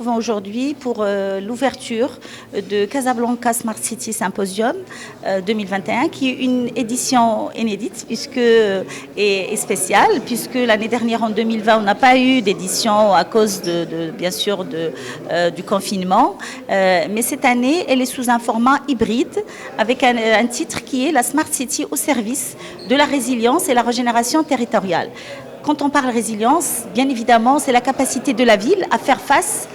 retrouvons aujourd'hui pour l'ouverture de Casablanca Smart City Symposium 2021, qui est une édition inédite et spéciale, puisque l'année dernière, en 2020, on n'a pas eu d'édition à cause bien sûr du confinement. Mais cette année, elle est sous un format hybride, avec un titre qui est la Smart City au service de la résilience et la régénération territoriale. Quand on parle résilience, bien évidemment, c'est la capacité de la ville à faire face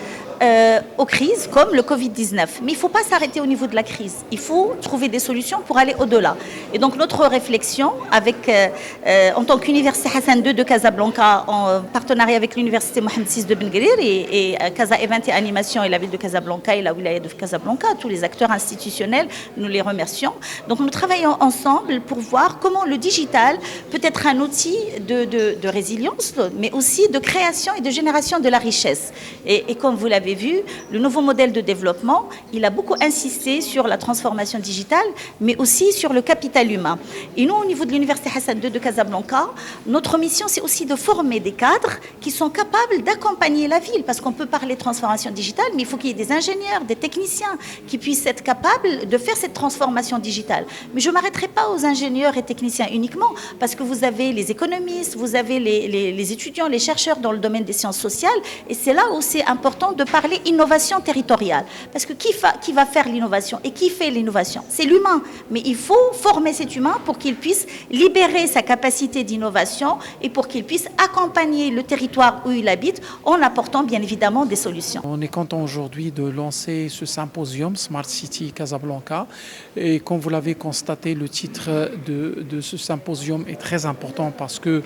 aux crises comme le Covid-19. Mais il ne faut pas s'arrêter au niveau de la crise. Il faut trouver des solutions pour aller au-delà. Et donc notre réflexion, en tant qu'Université Hassan II de Casablanca, en partenariat avec l'Université Mohamed VI de Ben Guerir et Casa Event et Animation et la ville de Casablanca et la wilaya de Casablanca, tous les acteurs institutionnels, nous les remercions. Donc nous travaillons ensemble pour voir comment le digital peut être un outil de résilience, mais aussi de création et de génération de la richesse. Et comme vous l'avez vu, le nouveau modèle de développement, il a beaucoup insisté sur la transformation digitale, mais aussi sur le capital humain. Et nous, au niveau de l'Université Hassan II de Casablanca, notre mission, c'est aussi de former des cadres qui sont capables d'accompagner la ville, parce qu'on peut parler de transformation digitale, mais il faut qu'il y ait des ingénieurs, des techniciens qui puissent être capables de faire cette transformation digitale. Mais je ne m'arrêterai pas aux ingénieurs et techniciens uniquement, parce que vous avez les économistes, vous avez les étudiants, les chercheurs dans le domaine des sciences sociales, et c'est là où c'est important de parler innovation territoriale. Parce que qui va faire l'innovation et qui fait l'innovation? C'est l'humain. Mais il faut former cet humain pour qu'il puisse libérer sa capacité d'innovation et pour qu'il puisse accompagner le territoire où il habite en apportant bien évidemment des solutions. On est content aujourd'hui de lancer ce symposium Smart City Casablanca. Et comme vous l'avez constaté, le titre de ce symposium est très important parce qu'il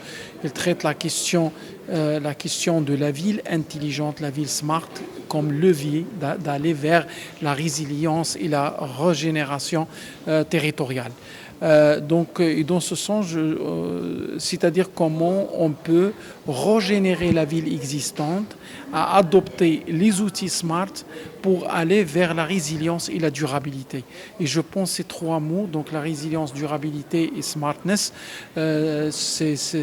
traite la question de la ville intelligente, la ville smart, comme levier d'aller vers la résilience et la régénération territoriale. Et dans ce sens, c'est-à-dire comment on peut régénérer la ville existante, à adopter les outils smart pour aller vers la résilience et la durabilité. Et je pense ces trois mots, donc la résilience, durabilité et smartness,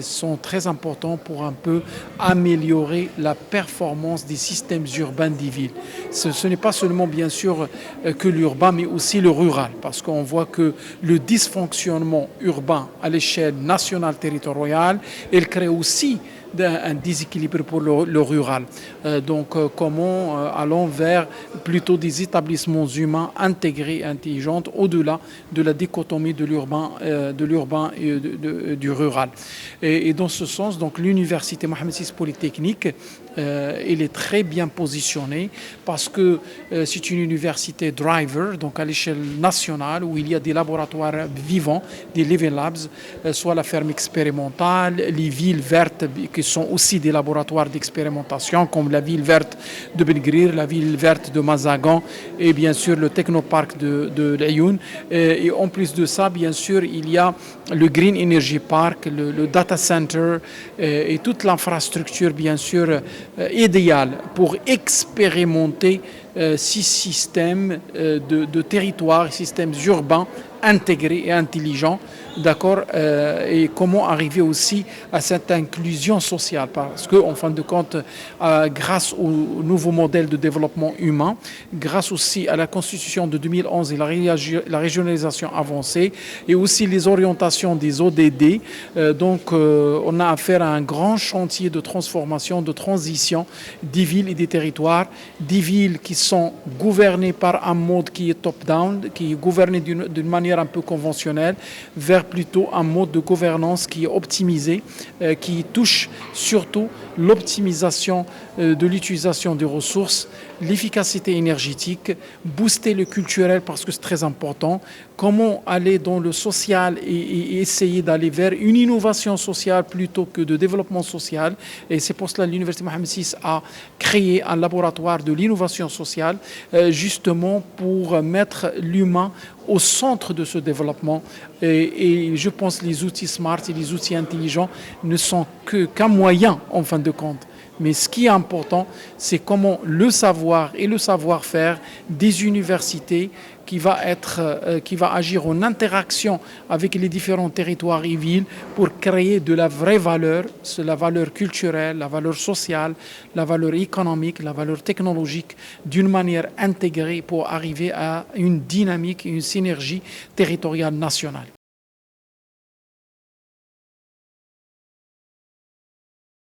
sont très importants pour un peu améliorer la performance des systèmes urbains des villes. Ce n'est pas seulement bien sûr que l'urbain, mais aussi le rural, parce qu'on voit que le dysfonctionnement urbain à l'échelle nationale territoriale, il crée aussi un déséquilibre pour le rural. Comment allons vers plutôt des établissements humains intégrés et intelligents au-delà de la dichotomie de l'urbain et du rural. Et dans ce sens, donc l'université Mohamed VI Polytechnique, elle est très bien positionnée parce que c'est une université driver, donc à l'échelle nationale, où il y a des laboratoires vivants, des living labs, soit la ferme expérimentale, les villes vertes qui sont aussi des laboratoires d'expérimentation, comme la ville verte de Ben Guerir, la ville verte de Mazagan et bien sûr le technoparc de l'Ayoun. Et en plus de ça, bien sûr, il y a le Green Energy Park, le data center et toute l'infrastructure, bien sûr, idéale pour expérimenter six systèmes de territoires, systèmes urbains intégrés et intelligents, d'accord, et comment arriver aussi à cette inclusion sociale, parce que en fin de compte, grâce au nouveau modèle de développement humain, grâce aussi à la Constitution de 2011 et la régionalisation avancée, et aussi les orientations des ODD, on a affaire à un grand chantier de transformation, de transition des villes et des territoires, des villes qui sont gouvernées par un mode qui est top-down, qui est gouverné d'une manière un peu conventionnelle, vers plutôt un mode de gouvernance qui est optimisé, qui touche surtout l'optimisation de l'utilisation des ressources, l'efficacité énergétique, booster le culturel parce que c'est très important, comment aller dans le social et essayer d'aller vers une innovation sociale plutôt que de développement social. Et c'est pour cela que l'Université Mohamed VI a créé un laboratoire de l'innovation sociale justement pour mettre l'humain au centre de ce développement. Et je pense que les outils smart et les outils intelligents ne sont qu'un moyen en fin de compte. Mais ce qui est important, c'est comment le savoir et le savoir-faire des universités qui va agir en interaction avec les différents territoires et villes pour créer de la vraie valeur, c'est la valeur culturelle, la valeur sociale, la valeur économique, la valeur technologique, d'une manière intégrée pour arriver à une dynamique, une synergie territoriale nationale.